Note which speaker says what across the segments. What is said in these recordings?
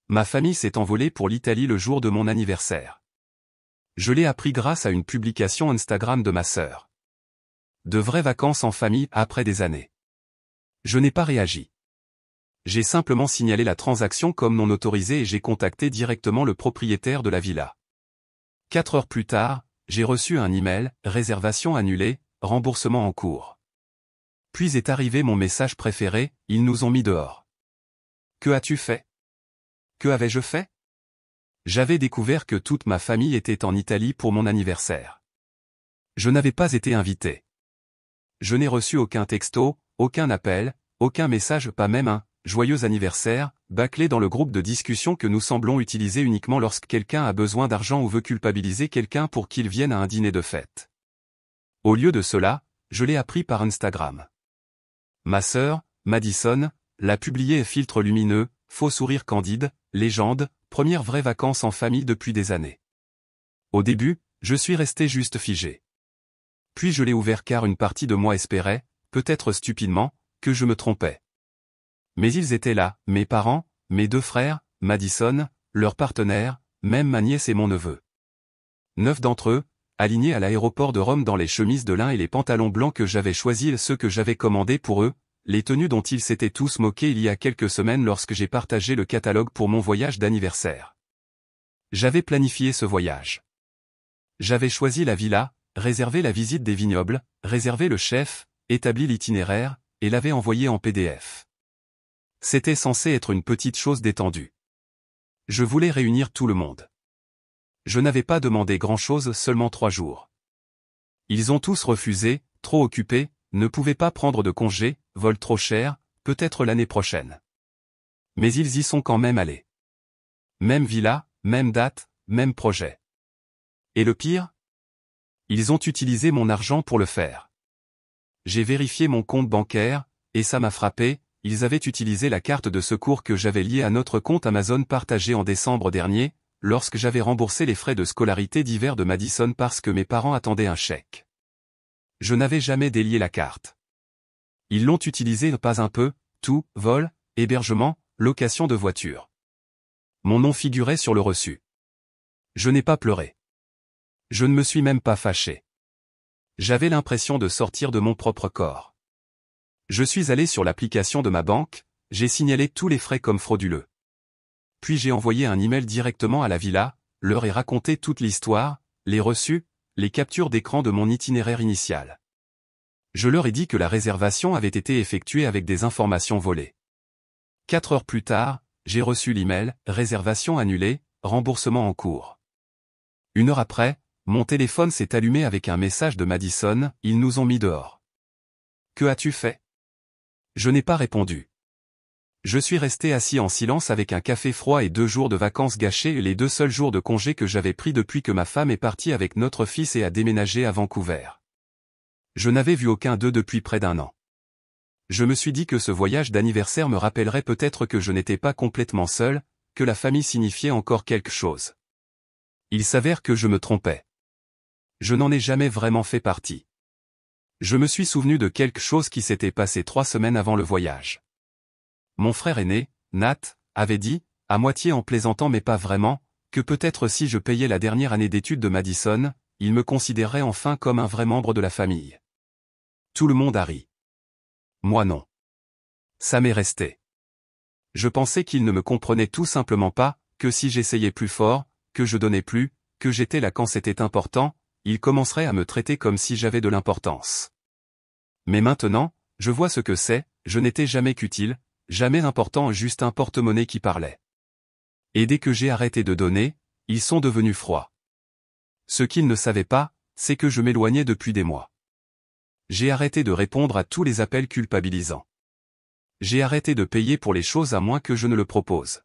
Speaker 1: Ma famille s'est envolée pour l'Italie le jour de mon anniversaire. Je l'ai appris grâce à une publication Instagram de ma sœur. De vraies vacances en famille après des années. Je n'ai pas réagi. J'ai simplement signalé la transaction comme non autorisée et j'ai contacté directement le propriétaire de la villa. 4 heures plus tard, j'ai reçu un email, réservation annulée, remboursement en cours. Puis est arrivé mon message préféré, ils nous ont mis dehors. Que as-tu fait? Que avais-je fait? J'avais découvert que toute ma famille était en Italie pour mon anniversaire. Je n'avais pas été invité. Je n'ai reçu aucun texto, aucun appel, aucun message, pas même un « joyeux anniversaire » bâclé dans le groupe de discussion que nous semblons utiliser uniquement lorsque quelqu'un a besoin d'argent ou veut culpabiliser quelqu'un pour qu'il vienne à un dîner de fête. Au lieu de cela, je l'ai appris par Instagram. Ma sœur, Madison, l'a publié et filtre lumineux, faux sourire candide, légende, première vraie vacances en famille depuis des années. Au début, je suis resté juste figé. Puis je l'ai ouvert car une partie de moi espérait, peut-être stupidement, que je me trompais. Mais ils étaient là, mes parents, mes 2 frères, Madison, leur partenaire, même ma nièce et mon neveu. 9 d'entre eux, alignés à l'aéroport de Rome dans les chemises de lin et les pantalons blancs que j'avais choisis, ceux que j'avais commandés pour eux, les tenues dont ils s'étaient tous moqués il y a quelques semaines lorsque j'ai partagé le catalogue pour mon voyage d'anniversaire. J'avais planifié ce voyage. J'avais choisi la villa, réservé la visite des vignobles, réservé le chef, établi l'itinéraire, et l'avais envoyé en PDF. C'était censé être une petite chose détendue. Je voulais réunir tout le monde. Je n'avais pas demandé grand-chose, seulement 3 jours. Ils ont tous refusé, trop occupés, ne pouvaient pas prendre de congé, vol trop cher, peut-être l'année prochaine. Mais ils y sont quand même allés. Même villa, même date, même projet. Et le pire? Ils ont utilisé mon argent pour le faire. J'ai vérifié mon compte bancaire, et ça m'a frappé, ils avaient utilisé la carte de secours que j'avais liée à notre compte Amazon partagé en décembre dernier, lorsque j'avais remboursé les frais de scolarité d'hiver de Madison parce que mes parents attendaient un chèque. Je n'avais jamais délié la carte. Ils l'ont utilisé pas un peu, tout, vol, hébergement, location de voiture. Mon nom figurait sur le reçu. Je n'ai pas pleuré. Je ne me suis même pas fâché. J'avais l'impression de sortir de mon propre corps. Je suis allé sur l'application de ma banque, j'ai signalé tous les frais comme frauduleux. Puis j'ai envoyé un email directement à la villa, leur ai raconté toute l'histoire, les reçus, les captures d'écran de mon itinéraire initial. Je leur ai dit que la réservation avait été effectuée avec des informations volées. 4 heures plus tard, j'ai reçu l'email, réservation annulée, remboursement en cours. 1 heure après, mon téléphone s'est allumé avec un message de Madison, ils nous ont mis dehors. Que as-tu fait? Je n'ai pas répondu. Je suis resté assis en silence avec un café froid et 2 jours de vacances gâchés, les 2 seuls jours de congé que j'avais pris depuis que ma femme est partie avec notre fils et a déménagé à Vancouver. Je n'avais vu aucun d'eux depuis près d'1 an. Je me suis dit que ce voyage d'anniversaire me rappellerait peut-être que je n'étais pas complètement seul, que la famille signifiait encore quelque chose. Il s'avère que je me trompais. Je n'en ai jamais vraiment fait partie. Je me suis souvenu de quelque chose qui s'était passé 3 semaines avant le voyage. Mon frère aîné, Nat, avait dit, à moitié en plaisantant mais pas vraiment, que peut-être si je payais la dernière année d'études de Madison, il me considérerait enfin comme un vrai membre de la famille. Tout le monde a ri. Moi non. Ça m'est resté. Je pensais qu'il ne me comprenait tout simplement pas, que si j'essayais plus fort, que je donnais plus, que j'étais là quand c'était important, il commencerait à me traiter comme si j'avais de l'importance. Mais maintenant, je vois ce que c'est, je n'étais jamais qu'utile, jamais important, juste un porte-monnaie qui parlait. Et dès que j'ai arrêté de donner, ils sont devenus froids. Ce qu'ils ne savaient pas, c'est que je m'éloignais depuis des mois. J'ai arrêté de répondre à tous les appels culpabilisants. J'ai arrêté de payer pour les choses à moins que je ne le propose.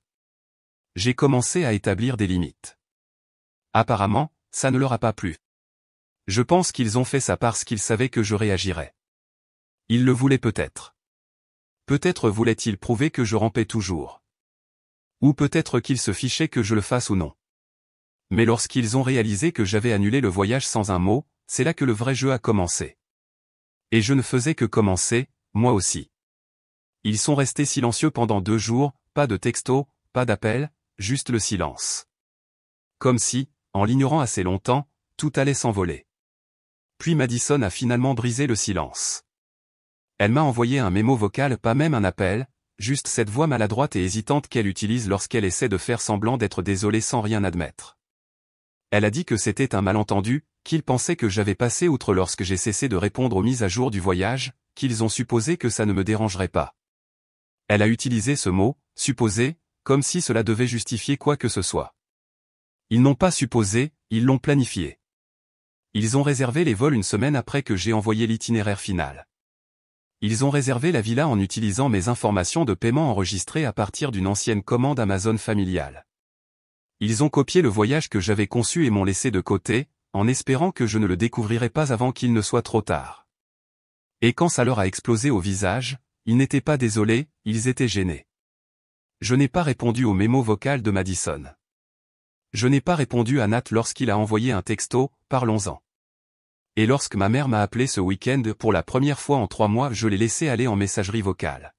Speaker 1: J'ai commencé à établir des limites. Apparemment, ça ne leur a pas plu. Je pense qu'ils ont fait ça parce qu'ils savaient que je réagirais. Ils le voulaient peut-être. Peut-être voulaient-ils prouver que je rampais toujours. Ou peut-être qu'ils se fichaient que je le fasse ou non. Mais lorsqu'ils ont réalisé que j'avais annulé le voyage sans un mot, c'est là que le vrai jeu a commencé. Et je ne faisais que commencer, moi aussi. Ils sont restés silencieux pendant 2 jours, pas de texto, pas d'appel, juste le silence. Comme si, en l'ignorant assez longtemps, tout allait s'envoler. Puis Madison a finalement brisé le silence. Elle m'a envoyé un mémo vocal, pas même un appel, juste cette voix maladroite et hésitante qu'elle utilise lorsqu'elle essaie de faire semblant d'être désolée sans rien admettre. Elle a dit que c'était un malentendu, qu'ils pensaient que j'avais passé outre lorsque j'ai cessé de répondre aux mises à jour du voyage, qu'ils ont supposé que ça ne me dérangerait pas. Elle a utilisé ce mot, supposé, comme si cela devait justifier quoi que ce soit. Ils n'ont pas supposé, ils l'ont planifié. Ils ont réservé les vols une semaine après que j'ai envoyé l'itinéraire final. Ils ont réservé la villa en utilisant mes informations de paiement enregistrées à partir d'une ancienne commande Amazon familiale. Ils ont copié le voyage que j'avais conçu et m'ont laissé de côté, en espérant que je ne le découvrirais pas avant qu'il ne soit trop tard. Et quand ça leur a explosé au visage, ils n'étaient pas désolés, ils étaient gênés. Je n'ai pas répondu au mémo vocal de Madison. Je n'ai pas répondu à Nat lorsqu'il a envoyé un texto, parlons-en. Et lorsque ma mère m'a appelé ce week-end pour la première fois en 3 mois, je l'ai laissé aller en messagerie vocale.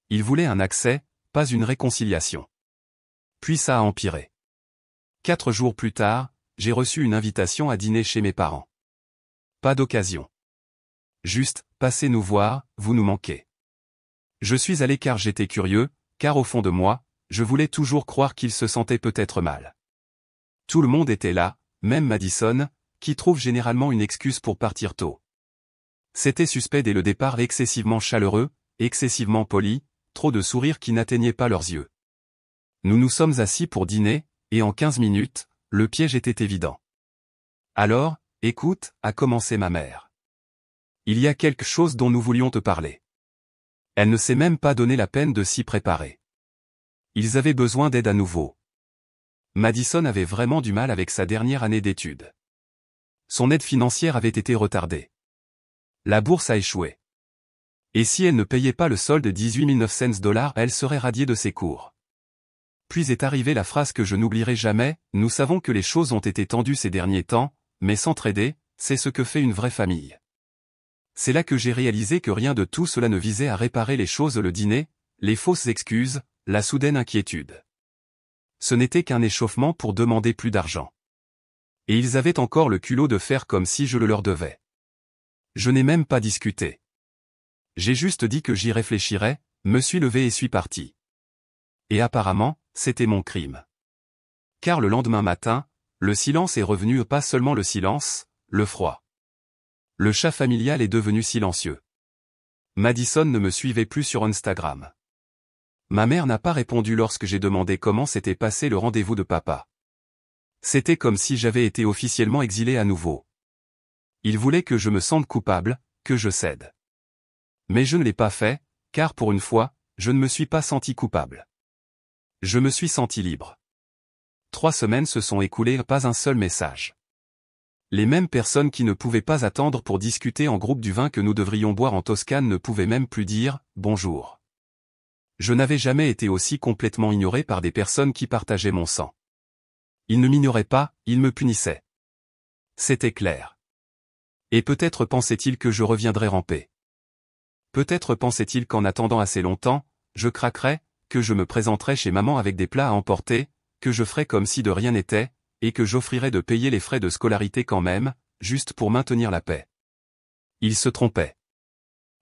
Speaker 1: Il voulait un accès, pas une réconciliation. Puis ça a empiré. 4 jours plus tard, j'ai reçu une invitation à dîner chez mes parents. Pas d'occasion. Juste, passez nous voir, vous nous manquez. Je suis allé car j'étais curieux, car au fond de moi, je voulais toujours croire qu'il se sentait peut-être mal. Tout le monde était là, même Madison, qui trouve généralement une excuse pour partir tôt. C'était suspect dès le départ, excessivement chaleureux, excessivement poli, trop de sourires qui n'atteignaient pas leurs yeux. Nous nous sommes assis pour dîner, et en 15 minutes, le piège était évident. Alors, écoute, a commencé ma mère. Il y a quelque chose dont nous voulions te parler. Elle ne s'est même pas donné la peine de s'y préparer. Ils avaient besoin d'aide à nouveau. Madison avait vraiment du mal avec sa dernière année d'études. Son aide financière avait été retardée. La bourse a échoué. Et si elle ne payait pas le solde de 18 900 $, elle serait radiée de ses cours. Puis est arrivée la phrase que je n'oublierai jamais, nous savons que les choses ont été tendues ces derniers temps, mais s'entraider, c'est ce que fait une vraie famille. C'est là que j'ai réalisé que rien de tout cela ne visait à réparer les choses, le dîner, les fausses excuses, la soudaine inquiétude. Ce n'était qu'un échauffement pour demander plus d'argent. Et ils avaient encore le culot de faire comme si je le leur devais. Je n'ai même pas discuté. J'ai juste dit que j'y réfléchirais, me suis levé et suis parti. Et apparemment, c'était mon crime. Car le lendemain matin, le silence est revenu, pas seulement le silence, le froid. Le chat familial est devenu silencieux. Madison ne me suivait plus sur Instagram. Ma mère n'a pas répondu lorsque j'ai demandé comment s'était passé le rendez-vous de papa. C'était comme si j'avais été officiellement exilé à nouveau. Il voulait que je me sente coupable, que je cède. Mais je ne l'ai pas fait, car pour une fois, je ne me suis pas senti coupable. Je me suis senti libre. 3 semaines se sont écoulées, pas un seul message. Les mêmes personnes qui ne pouvaient pas attendre pour discuter en groupe du vin que nous devrions boire en Toscane ne pouvaient même plus dire « bonjour ». Je n'avais jamais été aussi complètement ignoré par des personnes qui partageaient mon sang. Ils ne m'ignoraient pas, ils me punissaient. C'était clair. Et peut-être pensaient-ils que je reviendrais ramper. Peut-être pensaient-ils qu'en attendant assez longtemps, je craquerais, que je me présenterais chez maman avec des plats à emporter, que je ferais comme si de rien n'était, et que j'offrirais de payer les frais de scolarité quand même, juste pour maintenir la paix. Ils se trompaient.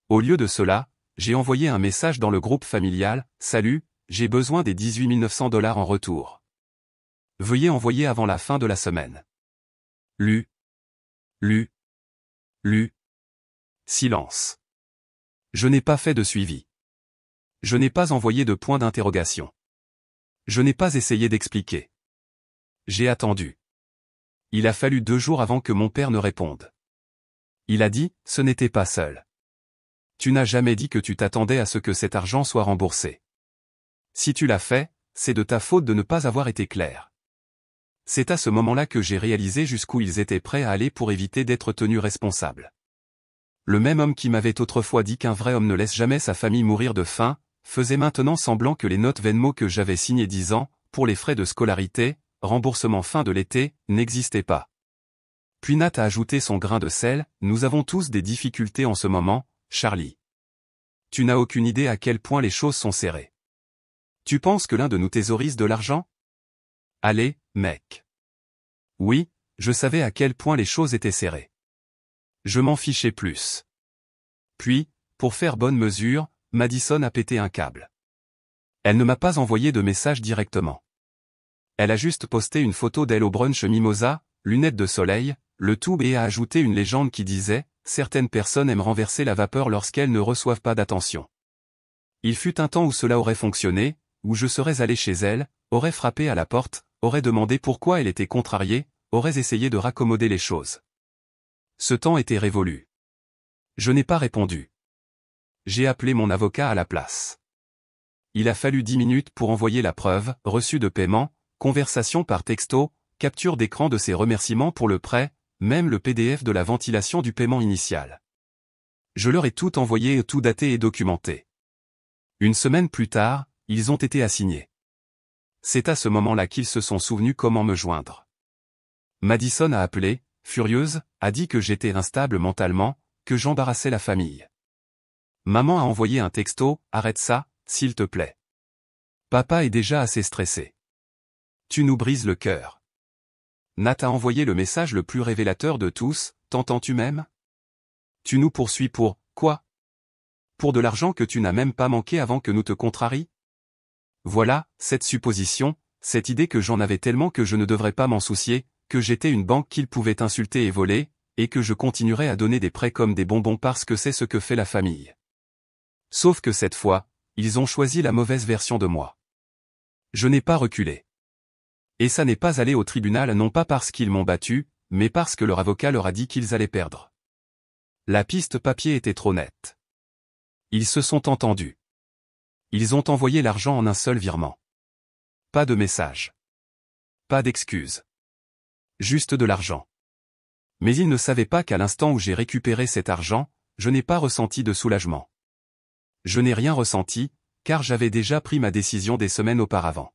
Speaker 1: Au lieu de cela, j'ai envoyé un message dans le groupe familial, « Salut, j'ai besoin des 18 900 $ en retour. Veuillez envoyer avant la fin de la semaine. » Lu. Silence. Je n'ai pas fait de suivi. Je n'ai pas envoyé de point d'interrogation. Je n'ai pas essayé d'expliquer. J'ai attendu. Il a fallu 2 jours avant que mon père ne réponde. Il a dit, ce n'était pas seul. Tu n'as jamais dit que tu t'attendais à ce que cet argent soit remboursé. Si tu l'as fait, c'est de ta faute de ne pas avoir été clair. C'est à ce moment-là que j'ai réalisé jusqu'où ils étaient prêts à aller pour éviter d'être tenus responsables. Le même homme qui m'avait autrefois dit qu'un vrai homme ne laisse jamais sa famille mourir de faim, faisait maintenant semblant que les notes Venmo que j'avais signées disant, pour les frais de scolarité, remboursement fin de l'été, n'existaient pas. Puis Nat a ajouté son grain de sel, nous avons tous des difficultés en ce moment, Charlie. Tu n'as aucune idée à quel point les choses sont serrées. Tu penses que l'un de nous thésaurise de l'argent? Allez, mec. Oui, je savais à quel point les choses étaient serrées. Je m'en fichais plus. Puis, pour faire bonne mesure, Madison a pété un câble. Elle ne m'a pas envoyé de message directement. Elle a juste posté une photo d'elle au brunch mimosa, lunettes de soleil, le tout, et a ajouté une légende qui disait « Certaines personnes aiment renverser la vapeur lorsqu'elles ne reçoivent pas d'attention. » Il fut un temps où cela aurait fonctionné, où je serais allé chez elle, aurais frappé à la porte, aurais demandé pourquoi elle était contrariée, aurais essayé de raccommoder les choses. Ce temps était révolu. Je n'ai pas répondu. J'ai appelé mon avocat à la place. Il a fallu 10 minutes pour envoyer la preuve, reçu de paiement, conversation par texto, capture d'écran de ses remerciements pour le prêt, même le PDF de la ventilation du paiement initial. Je leur ai tout envoyé, tout daté et documenté. Une semaine plus tard, ils ont été assignés. C'est à ce moment-là qu'ils se sont souvenus comment me joindre. Madison a appelé, furieuse, a dit que j'étais instable mentalement, que j'embarrassais la famille. Maman a envoyé un texto, arrête ça, s'il te plaît. Papa est déjà assez stressé. Tu nous brises le cœur. Nat a envoyé le message le plus révélateur de tous, t'entends-tu même? Tu nous poursuis pour, quoi? Pour de l'argent que tu n'as même pas manqué avant que nous te contraries? Voilà, cette supposition, cette idée que j'en avais tellement que je ne devrais pas m'en soucier, que j'étais une banque qu'ils pouvaient insulter et voler, et que je continuerais à donner des prêts comme des bonbons parce que c'est ce que fait la famille. Sauf que cette fois, ils ont choisi la mauvaise version de moi. Je n'ai pas reculé. Et ça n'est pas allé au tribunal non pas parce qu'ils m'ont battu, mais parce que leur avocat leur a dit qu'ils allaient perdre. La piste papier était trop nette. Ils se sont entendus. Ils ont envoyé l'argent en un seul virement. Pas de message. Pas d'excuses. Juste de l'argent. Mais ils ne savaient pas qu'à l'instant où j'ai récupéré cet argent, je n'ai pas ressenti de soulagement. Je n'ai rien ressenti, car j'avais déjà pris ma décision des semaines auparavant.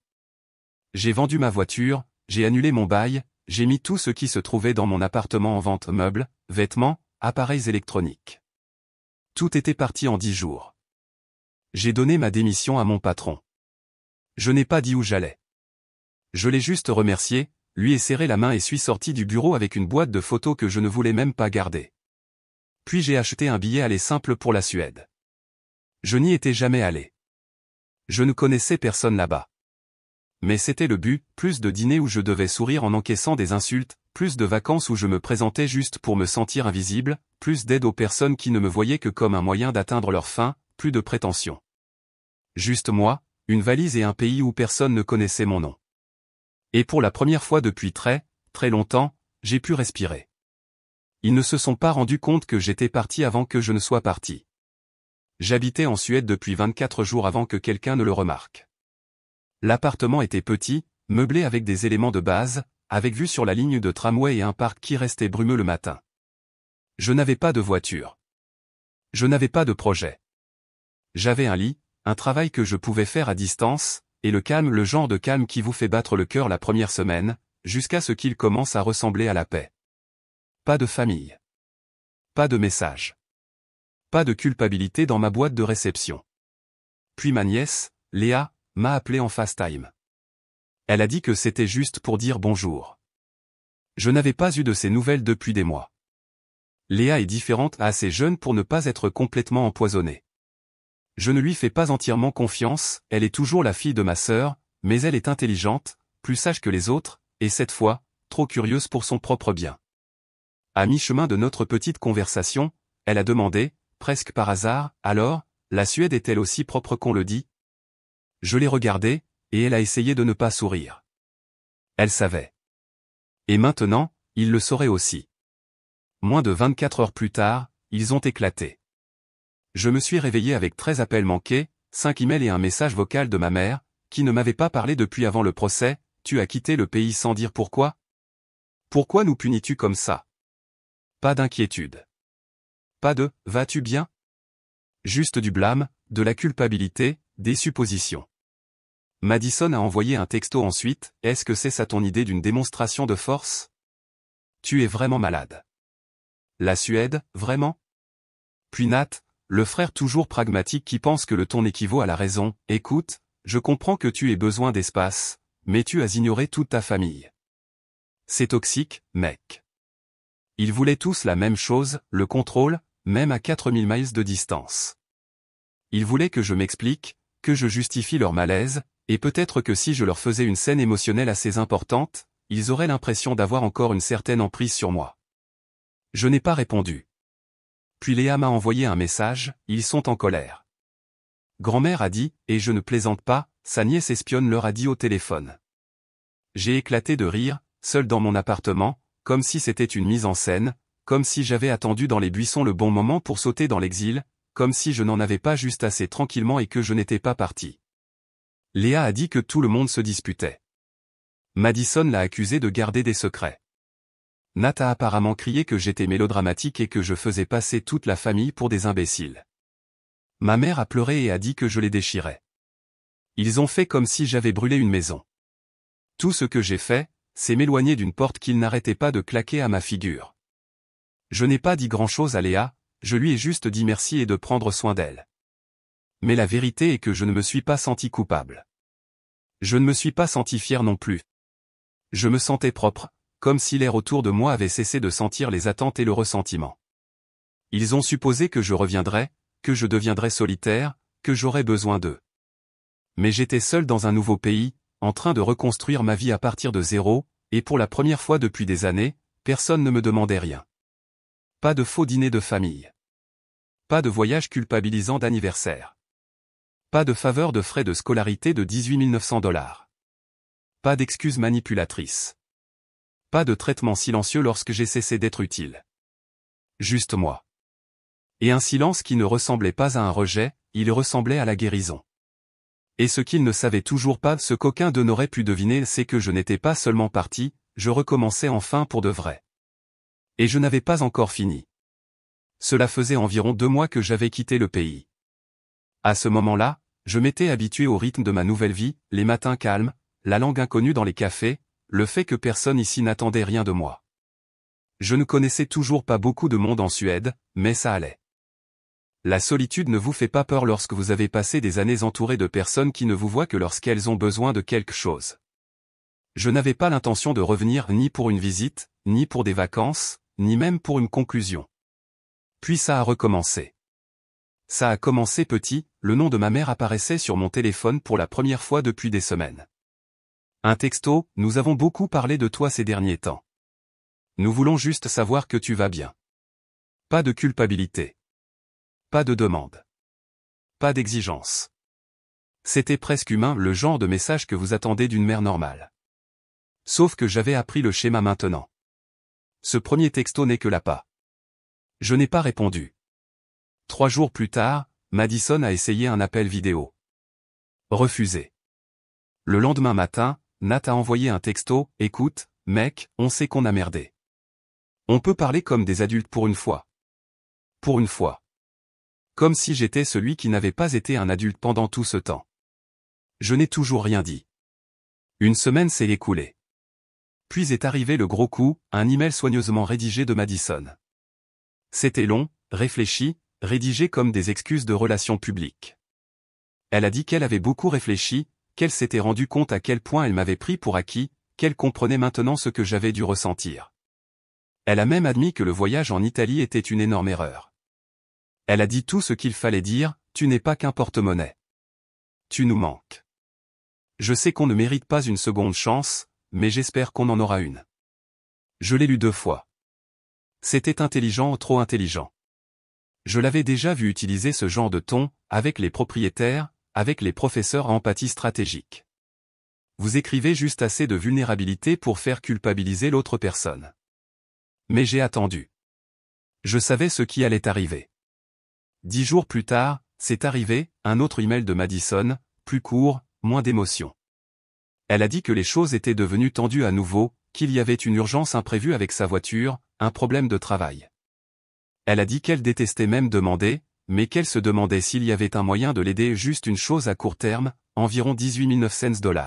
Speaker 1: J'ai vendu ma voiture, j'ai annulé mon bail, j'ai mis tout ce qui se trouvait dans mon appartement en vente, meubles, vêtements, appareils électroniques. Tout était parti en 10 jours. J'ai donné ma démission à mon patron. Je n'ai pas dit où j'allais. Je l'ai juste remercié, lui ai serré la main et suis sorti du bureau avec une boîte de photos que je ne voulais même pas garder. Puis j'ai acheté un billet aller simple pour la Suède. Je n'y étais jamais allé. Je ne connaissais personne là-bas. Mais c'était le but, plus de dîners où je devais sourire en encaissant des insultes, plus de vacances où je me présentais juste pour me sentir invisible, plus d'aide aux personnes qui ne me voyaient que comme un moyen d'atteindre leur fin, plus de prétention. Juste moi, une valise et un pays où personne ne connaissait mon nom. Et pour la première fois depuis très, très longtemps, j'ai pu respirer. Ils ne se sont pas rendus compte que j'étais parti avant que je ne sois parti. J'habitais en Suède depuis 24 jours avant que quelqu'un ne le remarque. L'appartement était petit, meublé avec des éléments de base, avec vue sur la ligne de tramway et un parc qui restait brumeux le matin. Je n'avais pas de voiture. Je n'avais pas de projet. J'avais un lit, un travail que je pouvais faire à distance, et le calme, le genre de calme qui vous fait battre le cœur la première semaine, jusqu'à ce qu'il commence à ressembler à la paix. Pas de famille. Pas de message. Pas de culpabilité dans ma boîte de réception. Puis ma nièce, Léa, m'a appelé en FaceTime. Elle a dit que c'était juste pour dire bonjour. Je n'avais pas eu de ses nouvelles depuis des mois. Léa est différente, assez jeune pour ne pas être complètement empoisonnée. Je ne lui fais pas entièrement confiance, elle est toujours la fille de ma sœur, mais elle est intelligente, plus sage que les autres, et cette fois, trop curieuse pour son propre bien. À mi-chemin de notre petite conversation, elle a demandé, presque par hasard, alors, la Suède est-elle aussi propre qu'on le dit? Je l'ai regardée, et elle a essayé de ne pas sourire. Elle savait. Et maintenant, il le saurait aussi. Moins de 24 heures plus tard, ils ont éclaté. Je me suis réveillé avec 13 appels manqués, 5 emails et un message vocal de ma mère, qui ne m'avait pas parlé depuis avant le procès. Tu as quitté le pays sans dire pourquoi? Pourquoi nous punis-tu comme ça? Pas d'inquiétude. Pas de « vas-tu bien ?» Juste du blâme, de la culpabilité, des suppositions. Madison a envoyé un texto ensuite, est-ce que c'est ça ton idée d'une démonstration de force? Tu es vraiment malade. La Suède, vraiment? Puis Nat, le frère toujours pragmatique qui pense que le ton équivaut à la raison, écoute, je comprends que tu aies besoin d'espace, mais tu as ignoré toute ta famille. C'est toxique, mec. Ils voulaient tous la même chose, le contrôle, même à 4000 miles de distance. Ils voulaient que je m'explique, que je justifie leur malaise, et peut-être que si je leur faisais une scène émotionnelle assez importante, ils auraient l'impression d'avoir encore une certaine emprise sur moi. Je n'ai pas répondu. Puis Léa m'a envoyé un message, ils sont en colère. Grand-mère a dit, et je ne plaisante pas, sa nièce espionne leur a dit au téléphone. J'ai éclaté de rire, seul dans mon appartement, comme si c'était une mise en scène, comme si j'avais attendu dans les buissons le bon moment pour sauter dans l'exil, comme si je n'en avais pas juste assez tranquillement et que je n'étais pas parti. Léa a dit que tout le monde se disputait. Madison l'a accusé de garder des secrets. Nat a apparemment crié que j'étais mélodramatique et que je faisais passer toute la famille pour des imbéciles. Ma mère a pleuré et a dit que je les déchirais. Ils ont fait comme si j'avais brûlé une maison. Tout ce que j'ai fait, c'est m'éloigner d'une porte qu'ils n'arrêtaient pas de claquer à ma figure. Je n'ai pas dit grand-chose à Léa, je lui ai juste dit merci et de prendre soin d'elle. Mais la vérité est que je ne me suis pas senti coupable. Je ne me suis pas senti fier non plus. Je me sentais propre, comme si l'air autour de moi avait cessé de sentir les attentes et le ressentiment. Ils ont supposé que je reviendrais, que je deviendrais solitaire, que j'aurais besoin d'eux. Mais j'étais seul dans un nouveau pays, en train de reconstruire ma vie à partir de zéro, et pour la première fois depuis des années, personne ne me demandait rien. Pas de faux dîner de famille. Pas de voyage culpabilisant d'anniversaire. Pas de faveur de frais de scolarité de 18 900 $. Pas d'excuses manipulatrices. Pas de traitement silencieux lorsque j'ai cessé d'être utile. Juste moi. Et un silence qui ne ressemblait pas à un rejet, il ressemblait à la guérison. Et ce qu'il ne savait toujours pas, ce qu'aucun d'eux n'aurait pu deviner, c'est que je n'étais pas seulement parti, je recommençais enfin pour de vrai. Et je n'avais pas encore fini. Cela faisait environ 2 mois que j'avais quitté le pays. À ce moment-là, je m'étais habitué au rythme de ma nouvelle vie, les matins calmes, la langue inconnue dans les cafés, le fait que personne ici n'attendait rien de moi. Je ne connaissais toujours pas beaucoup de monde en Suède, mais ça allait. La solitude ne vous fait pas peur lorsque vous avez passé des années entouré de personnes qui ne vous voient que lorsqu'elles ont besoin de quelque chose. Je n'avais pas l'intention de revenir ni pour une visite, ni pour des vacances, ni même pour une conclusion. Puis ça a recommencé. Ça a commencé petit, le nom de ma mère apparaissait sur mon téléphone pour la première fois depuis des semaines. Un texto, nous avons beaucoup parlé de toi ces derniers temps. Nous voulons juste savoir que tu vas bien. Pas de culpabilité. Pas de demande. Pas d'exigence. C'était presque humain, le genre de message que vous attendez d'une mère normale. Sauf que j'avais appris le schéma maintenant. Ce premier texto n'est que l'appât. Je n'ai pas répondu. 3 jours plus tard, Madison a essayé un appel vidéo. Refusé. Le lendemain matin, Nat a envoyé un texto, « Écoute, mec, on sait qu'on a merdé. On peut parler comme des adultes pour une fois. Pour une fois. » Comme si j'étais celui qui n'avait pas été un adulte pendant tout ce temps. Je n'ai toujours rien dit. Une semaine s'est écoulée. Puis est arrivé le gros coup, un email soigneusement rédigé de Madison. C'était long, réfléchi, rédigé comme des excuses de relations publiques. Elle a dit qu'elle avait beaucoup réfléchi, qu'elle s'était rendue compte à quel point elle m'avait pris pour acquis, qu'elle comprenait maintenant ce que j'avais dû ressentir. Elle a même admis que le voyage en Italie était une énorme erreur. Elle a dit tout ce qu'il fallait dire, tu n'es pas qu'un porte-monnaie. Tu nous manques. Je sais qu'on ne mérite pas une seconde chance, mais j'espère qu'on en aura une. Je l'ai lu 2 fois. C'était intelligent, trop intelligent. Je l'avais déjà vu utiliser ce genre de ton, avec les propriétaires, avec les professeurs à empathie stratégique. Vous écrivez juste assez de vulnérabilité pour faire culpabiliser l'autre personne. Mais j'ai attendu. Je savais ce qui allait arriver. 10 jours plus tard, c'est arrivé, un autre email de Madison, plus court, moins d'émotion. Elle a dit que les choses étaient devenues tendues à nouveau, qu'il y avait une urgence imprévue avec sa voiture, un problème de travail. Elle a dit qu'elle détestait même demander, mais qu'elle se demandait s'il y avait un moyen de l'aider, juste une chose à court terme, environ 18 900 $.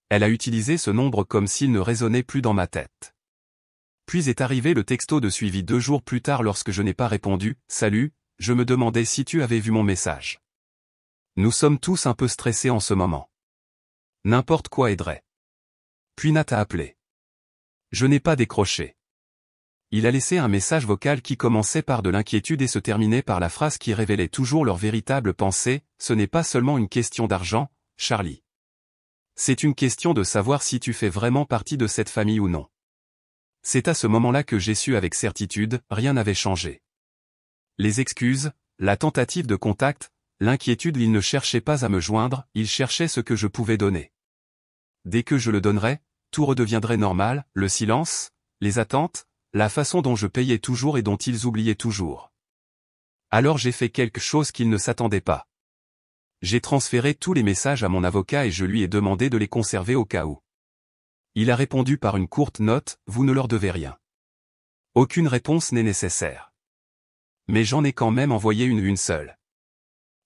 Speaker 1: Elle a utilisé ce nombre comme s'il ne résonnait plus dans ma tête. Puis est arrivé le texto de suivi 2 jours plus tard lorsque je n'ai pas répondu, « Salut, je me demandais si tu avais vu mon message. » Nous sommes tous un peu stressés en ce moment. N'importe quoi aiderait. Puis Nat a appelé. Je n'ai pas décroché. Il a laissé un message vocal qui commençait par de l'inquiétude et se terminait par la phrase qui révélait toujours leur véritable pensée, ce n'est pas seulement une question d'argent, Charlie. C'est une question de savoir si tu fais vraiment partie de cette famille ou non. C'est à ce moment-là que j'ai su avec certitude, rien n'avait changé. Les excuses, la tentative de contact, l'inquiétude, il ne cherchait pas à me joindre, il cherchait ce que je pouvais donner. Dès que je le donnerais, tout redeviendrait normal, le silence, les attentes, la façon dont je payais toujours et dont ils oubliaient toujours. Alors j'ai fait quelque chose qu'ils ne s'attendaient pas. J'ai transféré tous les messages à mon avocat et je lui ai demandé de les conserver au cas où. Il a répondu par une courte note, vous ne leur devez rien. Aucune réponse n'est nécessaire. Mais j'en ai quand même envoyé une seule.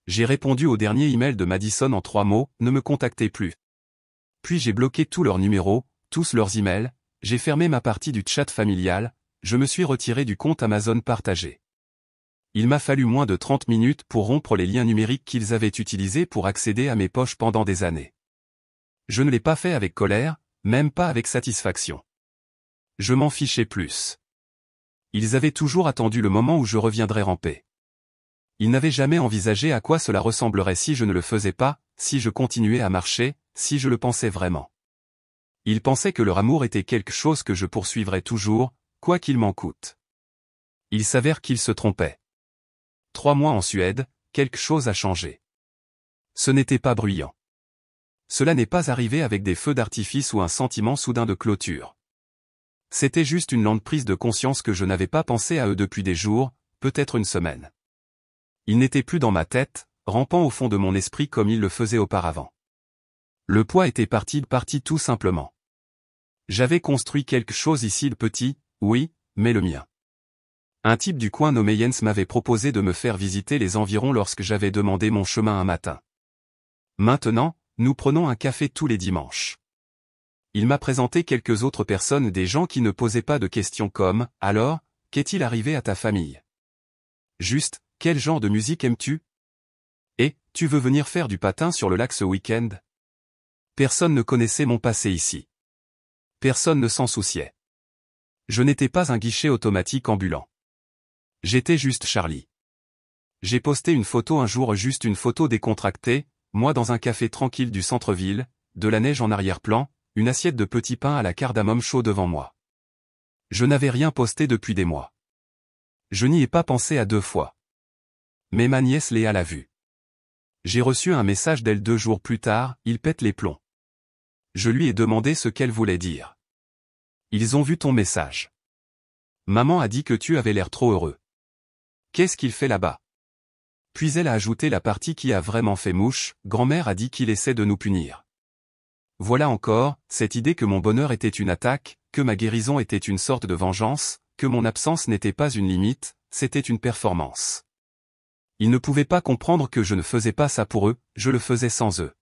Speaker 1: J'ai répondu au dernier email de Madison en 3 mots, ne me contactez plus. Puis j'ai bloqué tous leurs numéros, tous leurs emails, j'ai fermé ma partie du chat familial, je me suis retiré du compte Amazon partagé. Il m'a fallu moins de 30 minutes pour rompre les liens numériques qu'ils avaient utilisés pour accéder à mes poches pendant des années. Je ne l'ai pas fait avec colère, même pas avec satisfaction. Je m'en fichais plus. Ils avaient toujours attendu le moment où je reviendrais ramper. Ils n'avaient jamais envisagé à quoi cela ressemblerait si je ne le faisais pas, si je continuais à marcher, si je le pensais vraiment. Ils pensaient que leur amour était quelque chose que je poursuivrais toujours, quoi qu'il m'en coûte. Il s'avère qu'ils se trompaient. 3 mois en Suède, quelque chose a changé. Ce n'était pas bruyant. Cela n'est pas arrivé avec des feux d'artifice ou un sentiment soudain de clôture. C'était juste une lente prise de conscience que je n'avais pas pensé à eux depuis des jours, peut-être une semaine. Ils n'étaient plus dans ma tête, rampant au fond de mon esprit comme ils le faisaient auparavant. Le poids était parti tout simplement. J'avais construit quelque chose ici, le petit, oui, mais le mien. Un type du coin nommé Jens m'avait proposé de me faire visiter les environs lorsque j'avais demandé mon chemin un matin. Maintenant, nous prenons un café tous les dimanches. Il m'a présenté quelques autres personnes, des gens qui ne posaient pas de questions comme « Alors, qu'est-il arrivé à ta famille ?» Juste « Quel genre de musique aimes-tu » et « Tu veux venir faire du patin sur le lac ce week-end » Personne ne connaissait mon passé ici. Personne ne s'en souciait. Je n'étais pas un guichet automatique ambulant. J'étais juste Charlie. J'ai posté une photo un jour, juste une photo décontractée, moi dans un café tranquille du centre-ville, de la neige en arrière-plan, une assiette de petits pains à la cardamome chaud devant moi. Je n'avais rien posté depuis des mois. Je n'y ai pas pensé à 2 fois. Mais ma nièce Léa l'a vu. J'ai reçu un message d'elle 2 jours plus tard, il pète les plombs. Je lui ai demandé ce qu'elle voulait dire. Ils ont vu ton message. Maman a dit que tu avais l'air trop heureux. Qu'est-ce qu'il fait là-bas? Puis elle a ajouté la partie qui a vraiment fait mouche, grand-mère a dit qu'il essaie de nous punir. Voilà encore, cette idée que mon bonheur était une attaque, que ma guérison était une sorte de vengeance, que mon absence n'était pas une limite, c'était une performance. Ils ne pouvaient pas comprendre que je ne faisais pas ça pour eux, je le faisais sans eux.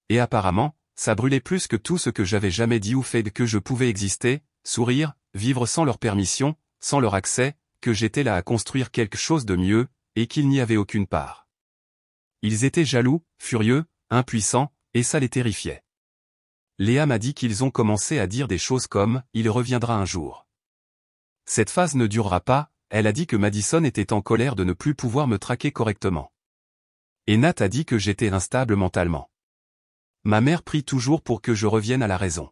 Speaker 1: Et apparemment, ça brûlait plus que tout ce que j'avais jamais dit ou fait, que je pouvais exister, sourire, vivre sans leur permission, sans leur accès, que j'étais là à construire quelque chose de mieux, et qu'ils n'y avaient aucune part. Ils étaient jaloux, furieux, impuissants, et ça les terrifiait. Léa m'a dit qu'ils ont commencé à dire des choses comme « il reviendra un jour ». Cette phase ne durera pas, elle a dit que Madison était en colère de ne plus pouvoir me traquer correctement. Et Nat a dit que j'étais instable mentalement. Ma mère prie toujours pour que je revienne à la raison.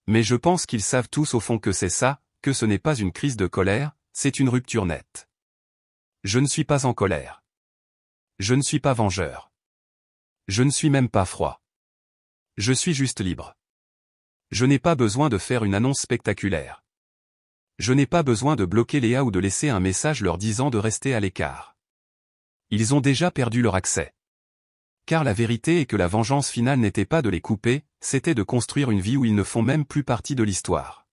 Speaker 1: Mais je pense qu'ils savent tous au fond que c'est ça, que ce n'est pas une crise de colère, c'est une rupture nette. Je ne suis pas en colère. Je ne suis pas vengeur. Je ne suis même pas froid. Je suis juste libre. Je n'ai pas besoin de faire une annonce spectaculaire. Je n'ai pas besoin de bloquer Léa ou de laisser un message leur disant de rester à l'écart. Ils ont déjà perdu leur accès. Car la vérité est que la vengeance finale n'était pas de les couper, c'était de construire une vie où ils ne font même plus partie de l'histoire.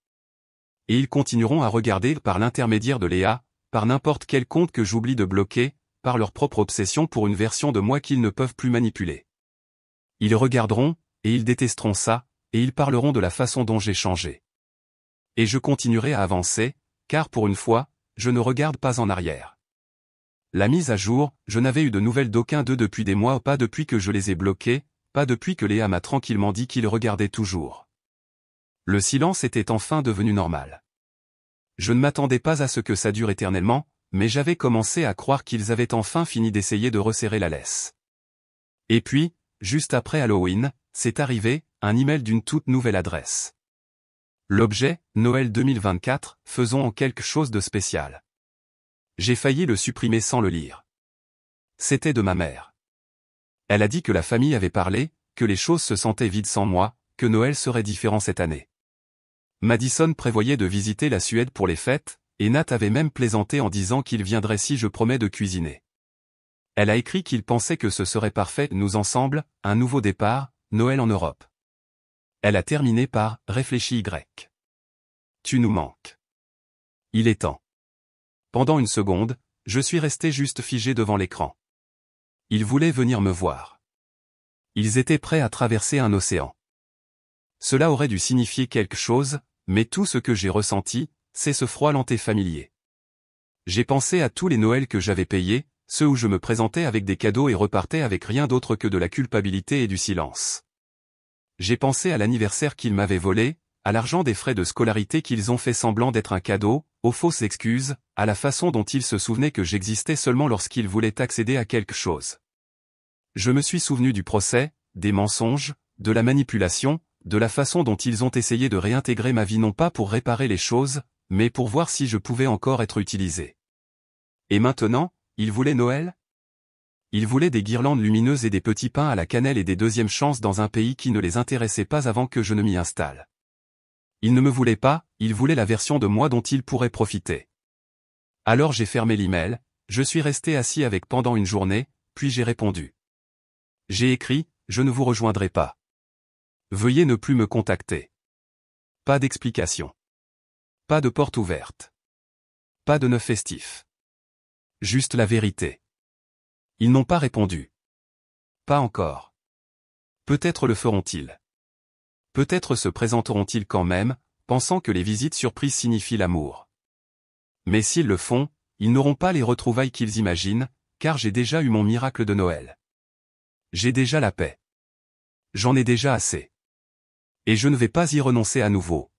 Speaker 1: Et ils continueront à regarder par l'intermédiaire de Léa, par n'importe quel compte que j'oublie de bloquer, par leur propre obsession pour une version de moi qu'ils ne peuvent plus manipuler. Ils regarderont, et ils détesteront ça, et ils parleront de la façon dont j'ai changé. Et je continuerai à avancer, car pour une fois, je ne regarde pas en arrière. La mise à jour, je n'avais eu de nouvelles d'aucun d'eux depuis des mois, pas depuis que je les ai bloqués, pas depuis que Léa m'a tranquillement dit qu'ils regardaient toujours. Le silence était enfin devenu normal. Je ne m'attendais pas à ce que ça dure éternellement, mais j'avais commencé à croire qu'ils avaient enfin fini d'essayer de resserrer la laisse. Et puis, juste après Halloween, c'est arrivé, un email d'une toute nouvelle adresse. L'objet, Noël 2024, faisons en quelque chose de spécial. J'ai failli le supprimer sans le lire. C'était de ma mère. Elle a dit que la famille avait parlé, que les choses se sentaient vides sans moi, que Noël serait différent cette année. Madison prévoyait de visiter la Suède pour les fêtes, et Nat avait même plaisanté en disant qu'il viendrait si je promets de cuisiner. Elle a écrit qu'il pensait que ce serait parfait, nous ensemble, un nouveau départ, Noël en Europe. Elle a terminé par « Réfléchis Y. Tu nous manques. Il est temps. » Pendant une seconde, je suis resté juste figé devant l'écran. Ils voulaient venir me voir. Ils étaient prêts à traverser un océan. Cela aurait dû signifier quelque chose, mais tout ce que j'ai ressenti, c'est ce froid lent et familier. J'ai pensé à tous les Noëls que j'avais payés, ceux où je me présentais avec des cadeaux et repartais avec rien d'autre que de la culpabilité et du silence. J'ai pensé à l'anniversaire qu'ils m'avaient volé, à l'argent des frais de scolarité qu'ils ont fait semblant d'être un cadeau, aux fausses excuses, à la façon dont ils se souvenaient que j'existais seulement lorsqu'ils voulaient accéder à quelque chose. Je me suis souvenu du procès, des mensonges, de la manipulation, de la façon dont ils ont essayé de réintégrer ma vie non pas pour réparer les choses, mais pour voir si je pouvais encore être utilisé. Et maintenant, ils voulaient Noël ? Ils voulaient des guirlandes lumineuses et des petits pains à la cannelle et des deuxièmes chances dans un pays qui ne les intéressait pas avant que je ne m'y installe. Ils ne me voulaient pas, ils voulaient la version de moi dont ils pourraient profiter. Alors j'ai fermé l'email, je suis resté assis avec pendant une journée, puis j'ai répondu. J'ai écrit, je ne vous rejoindrai pas. Veuillez ne plus me contacter. Pas d'explication. Pas de porte ouverte. Pas de neuf festif. Juste la vérité. Ils n'ont pas répondu. Pas encore. Peut-être le feront-ils. Peut-être se présenteront-ils quand même, pensant que les visites surprises signifient l'amour. Mais s'ils le font, ils n'auront pas les retrouvailles qu'ils imaginent, car j'ai déjà eu mon miracle de Noël. J'ai déjà la paix. J'en ai déjà assez. Et je ne vais pas y renoncer à nouveau.